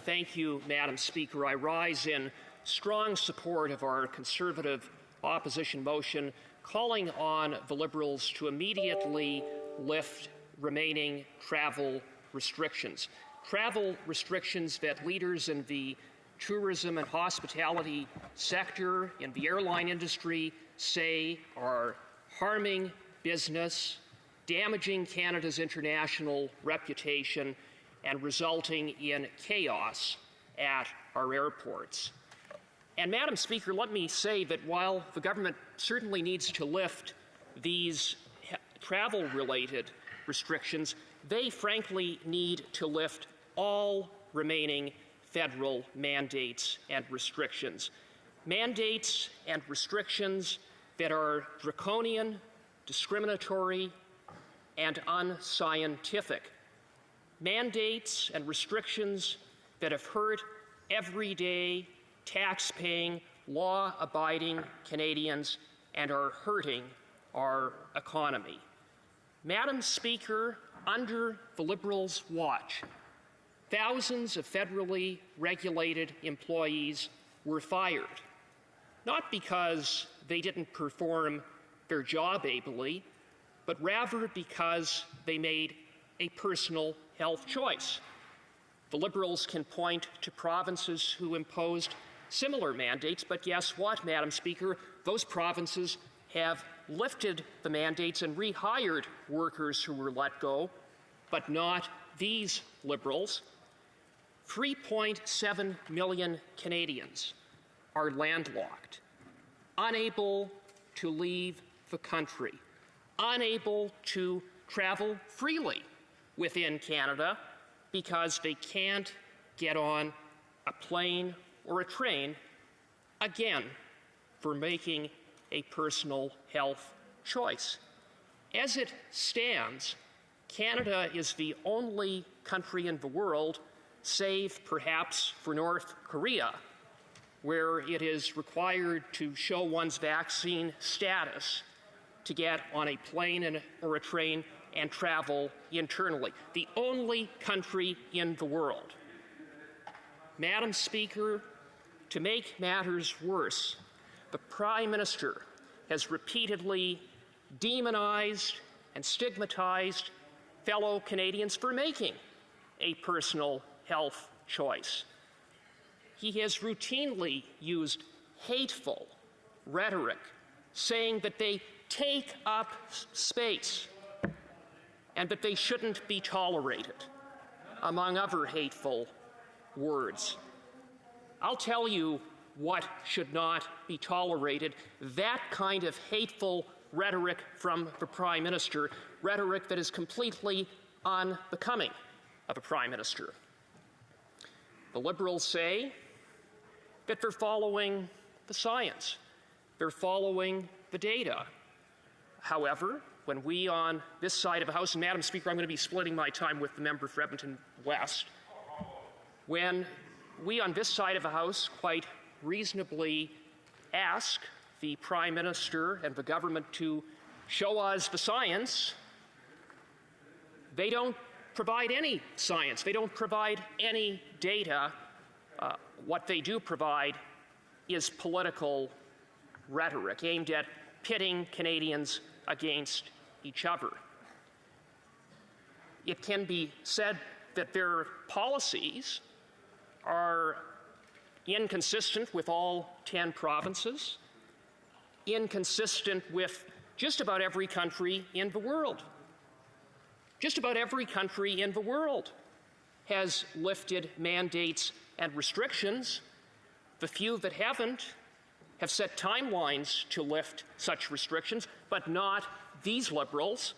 Thank you, Madam Speaker. I rise in strong support of our Conservative opposition motion calling on the Liberals to immediately lift remaining travel restrictions. Travel restrictions that leaders in the tourism and hospitality sector, in the airline industry, say are harming business, damaging Canada's international reputation, and resulting in chaos at our airports. And, Madam Speaker, let me say that while the government certainly needs to lift these travel-related restrictions, they frankly need to lift all remaining federal mandates and restrictions. Mandates and restrictions that are draconian, discriminatory, and unscientific. Mandates and restrictions that have hurt everyday, tax-paying, law-abiding Canadians and are hurting our economy. Madam Speaker, under the Liberals' watch, thousands of federally regulated employees were fired, not because they didn't perform their job ably, but rather because they made a personal health choice. The Liberals can point to provinces who imposed similar mandates, but guess what, Madam Speaker? Those provinces have lifted the mandates and rehired workers who were let go, but not these Liberals. 3.7 million Canadians are landlocked, unable to leave the country, unable to travel freely within Canada because they can't get on a plane or a train, again, for making a personal health choice. As it stands, Canada is the only country in the world, save perhaps for North Korea, where it is required to show one's vaccine status to get on a plane or a train and travel internally. The only country in the world. Madam Speaker, to make matters worse, the Prime Minister has repeatedly demonized and stigmatized fellow Canadians for making a personal health choice. He has routinely used hateful rhetoric, saying that they take up space and that they shouldn't be tolerated, among other hateful words. I'll tell you what should not be tolerated: that kind of hateful rhetoric from the Prime Minister, rhetoric that is completely unbecoming of a Prime Minister. The Liberals say that they're following the science, they're following the data. However, when we on this side of the House, and Madam Speaker, I'm going to be splitting my time with the member for Edmonton West, when we on this side of the House quite reasonably ask the Prime Minister and the government to show us the science, they don't provide any science. They don't provide any data. What they do provide is political rhetoric aimed at pitting Canadians against each other. It can be said that their policies are inconsistent with all 10 provinces, inconsistent with just about every country in the world. Just about every country in the world has lifted mandates and restrictions. The few that haven't have set timelines to lift such restrictions, but not these Liberals.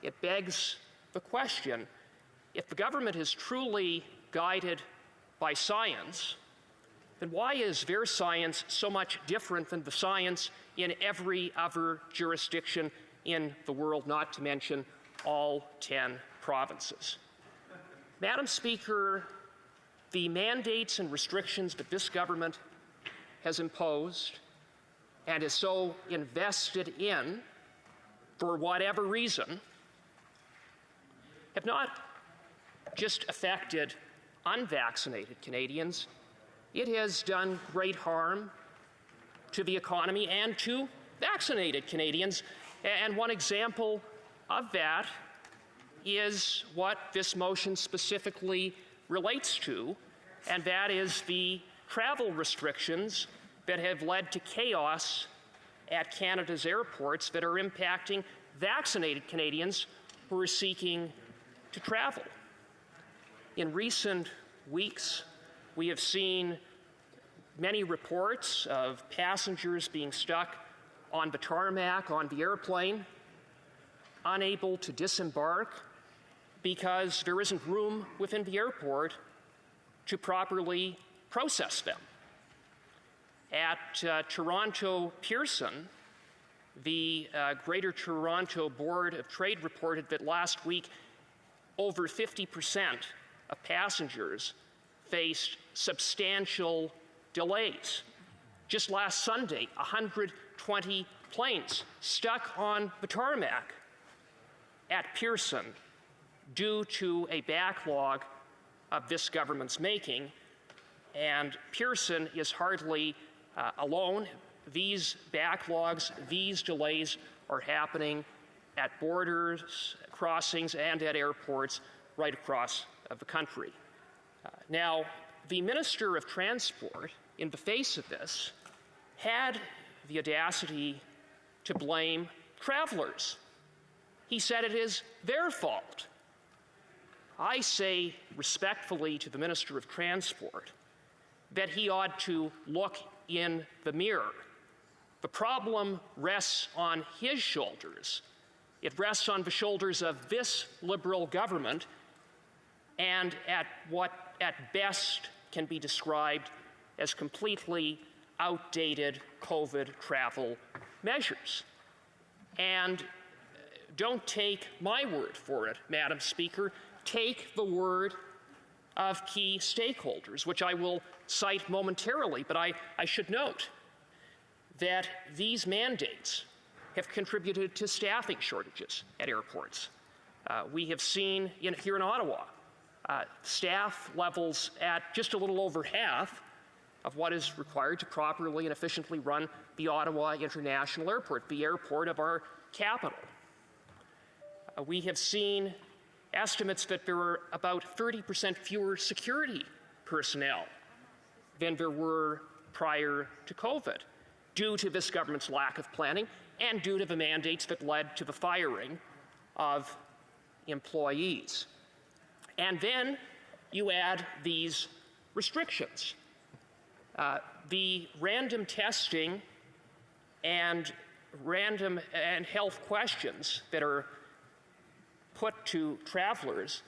It begs the question, if the government is truly guided by science, then why is their science so much different than the science in every other jurisdiction in the world, not to mention all 10 provinces? Madam Speaker, the mandates and restrictions that this government has imposed and is so invested in, for whatever reason, have not just affected unvaccinated Canadians, it has done great harm to the economy and to vaccinated Canadians. And one example of that is what this motion specifically relates to, and that is the travel restrictions that have led to chaos at Canada's airports that are impacting vaccinated Canadians who are seeking to travel. In recent weeks, we have seen many reports of passengers being stuck on the tarmac, on the airplane, unable to disembark because there isn't room within the airport to properly process them. At Toronto Pearson, the Greater Toronto Board of Trade reported that last week over 50% of passengers faced substantial delays. Just last Sunday, 120 planes stuck on the tarmac at Pearson due to a backlog of this government's making, and Pearson is hardly alone. These backlogs, these delays are happening at borders, crossings, and at airports right across the country. Now, the Minister of Transport, in the face of this, had the audacity to blame travelers. He said it is their fault. I say respectfully to the Minister of Transport that he ought to look in the mirror. The problem rests on his shoulders. It rests on the shoulders of this Liberal government and at what at best can be described as completely outdated COVID travel measures. And don't take my word for it, Madam Speaker. Take the word of key stakeholders, which I will cite momentarily, but I should note that these mandates have contributed to staffing shortages at airports. We have seen here in Ottawa staff levels at just a little over half of what is required to properly and efficiently run the Ottawa International Airport, the airport of our capital. We have seen estimates that there were about 30% fewer security personnel than there were prior to COVID, due to this government's lack of planning and due to the mandates that led to the firing of employees. And then you add these restrictions. The random testing and health questions that are put to travelers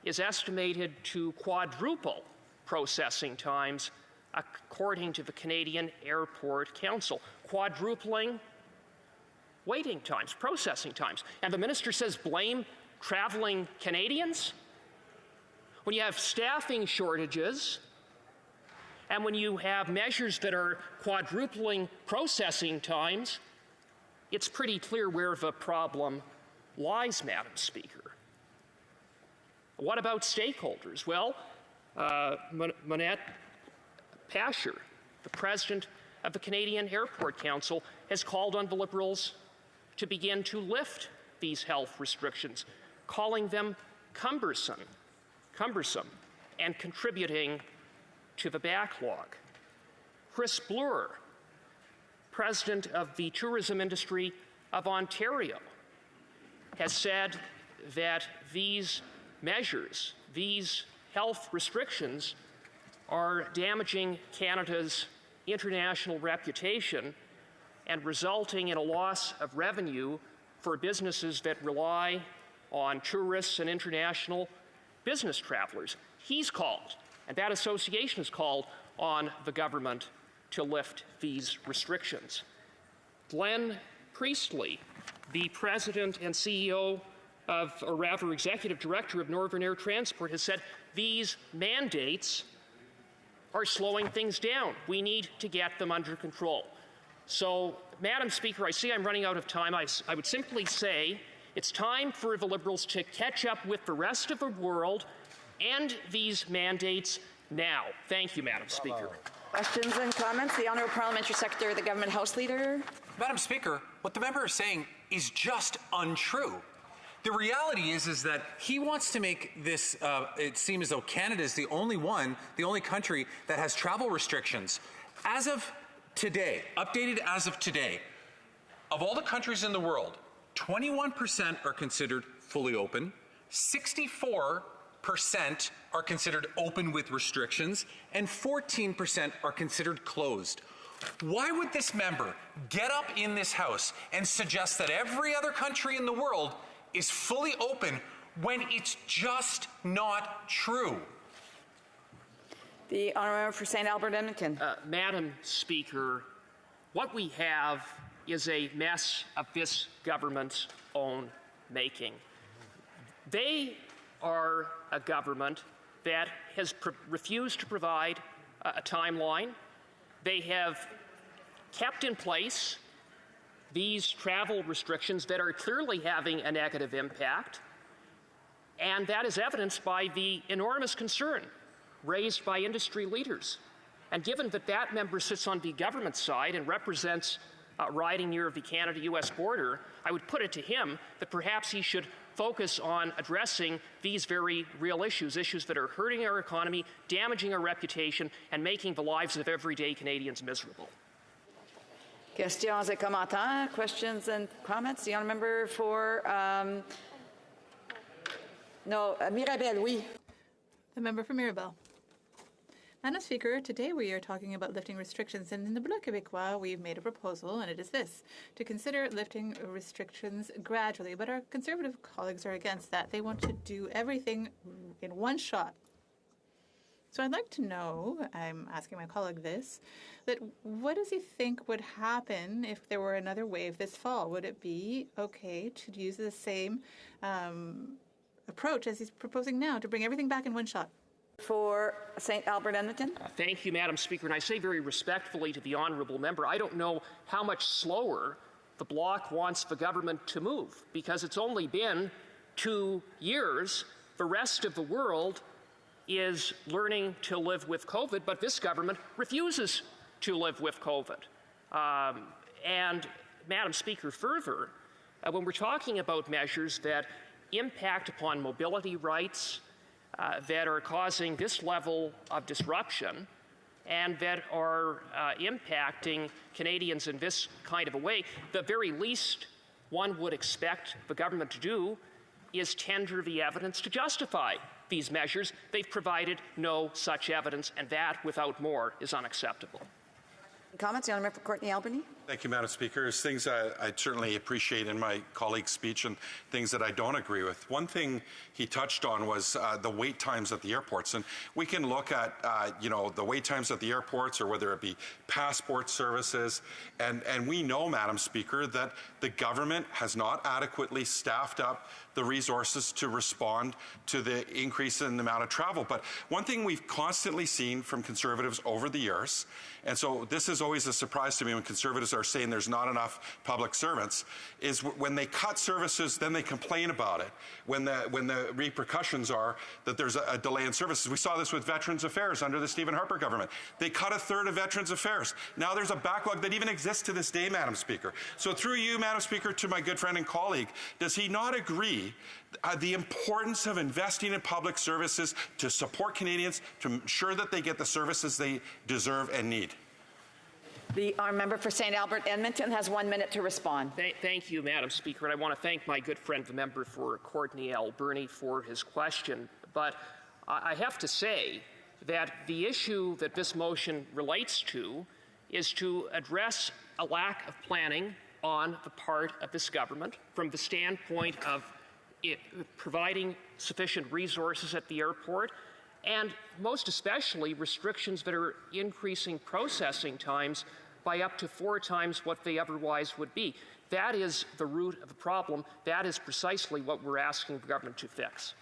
is estimated to quadruple processing times according to the Canadian Airport Council. Quadrupling waiting times, processing times. And the minister says blame traveling Canadians? When you have staffing shortages and when you have measures that are quadrupling processing times, it's pretty clear where the problem lies, Madam Speaker. What about stakeholders? Well, Monette Pasher, the president of the Canadian Airport Council, has called on the Liberals to begin to lift these health restrictions, calling them cumbersome, and contributing to the backlog. Chris Bloor, president of the tourism industry of Ontario, has said that these measures, these health restrictions, are damaging Canada's international reputation and resulting in a loss of revenue for businesses that rely on tourists and international business travelers. He's called, and that association has called on the government to lift these restrictions. Glenn Priestley, the president and CEO of, or rather executive director of Northern Air Transport, has said these mandates are slowing things down. We need to get them under control. So, Madam Speaker, I see I'm running out of time. I would simply say it's time for the Liberals to catch up with the rest of the world end these mandates now. Thank you, Madam Speaker. Questions and comments? The Honourable Parliamentary Secretary of the Government House Leader. Madam Speaker, what the member is saying is just untrue. The reality is that he wants to make this, it seem as though Canada is the only country that has travel restrictions. As of today, updated as of today, of all the countries in the world, 21% are considered fully open, 64% are considered open with restrictions, and 14% are considered closed. Why would this member get up in this House and suggest that every other country in the world is fully open when it's just not true? The Honourable for St. Albert Edmonton. Madam Speaker, what we have is a mess of this government's own making. They are a government that has refused to provide a timeline. They have kept in place these travel restrictions that are clearly having a negative impact, and that is evidenced by the enormous concern raised by industry leaders. And given that that member sits on the government side and represents riding near the Canada-US border, I would put it to him that perhaps he should focus on addressing these very real issues, issues that are hurting our economy, damaging our reputation, and making the lives of everyday Canadians miserable. Questions et commentaires? Questions and comments? The Honourable Member for Mirabel, oui. The member for Mirabel. Madam Speaker, today we are talking about lifting restrictions, and in the Bloc Québécois we've made a proposal, and it is this: to consider lifting restrictions gradually. But our Conservative colleagues are against that. They want to do everything in one shot. So I'd like to know, I'm asking my colleague this, that what does he think would happen if there were another wave this fall? Would it be okay to use the same approach as he's proposing now, to bring everything back in one shot? For St. Albert Edmonton. Thank you, Madam Speaker. And I say very respectfully to the honourable member, I don't know how much slower the Bloc wants the government to move, because it's only been 2 years. The rest of the world is learning to live with COVID, but this government refuses to live with COVID. And Madam Speaker, further, when we're talking about measures that impact upon mobility rights, that are causing this level of disruption and that are impacting Canadians in this kind of a way, the very least one would expect the government to do is tender the evidence to justify these measures. They've provided no such evidence, and that, without more, is unacceptable. Comments? The Honourable for Courtney Albany. Thank you, Madam Speaker. There's things I certainly appreciate in my colleague's speech and things that I don't agree with. One thing he touched on was the wait times at the airports. And we can look at, the wait times at the airports, or whether it be passport services. And we know, Madam Speaker, that the government has not adequately staffed up the resources to respond to the increase in the amount of travel. But one thing we've constantly seen from Conservatives over the years, and so this is always a surprise to me when Conservatives are saying there's not enough public servants, is when they cut services, then they complain about it. When the repercussions are that there's a delay in services. We saw this with Veterans Affairs under the Stephen Harper government. They cut a third of Veterans Affairs. Now there's a backlog that even exists to this day, Madam Speaker. So through you, Madam Speaker, to my good friend and colleague, does he not agree the importance of investing in public services to support Canadians, to ensure that they get the services they deserve and need? Our member for St. Albert Edmonton has 1 minute to respond. Thank you, Madam Speaker. And I want to thank my good friend, the member for Courtney Albany, for his question. But I have to say that the issue that this motion relates to is to address a lack of planning on the part of this government from the standpoint of providing sufficient resources at the airport, and most especially restrictions that are increasing processing times by up to 4 times what they otherwise would be. That is the root of the problem. That is precisely what we're asking the government to fix.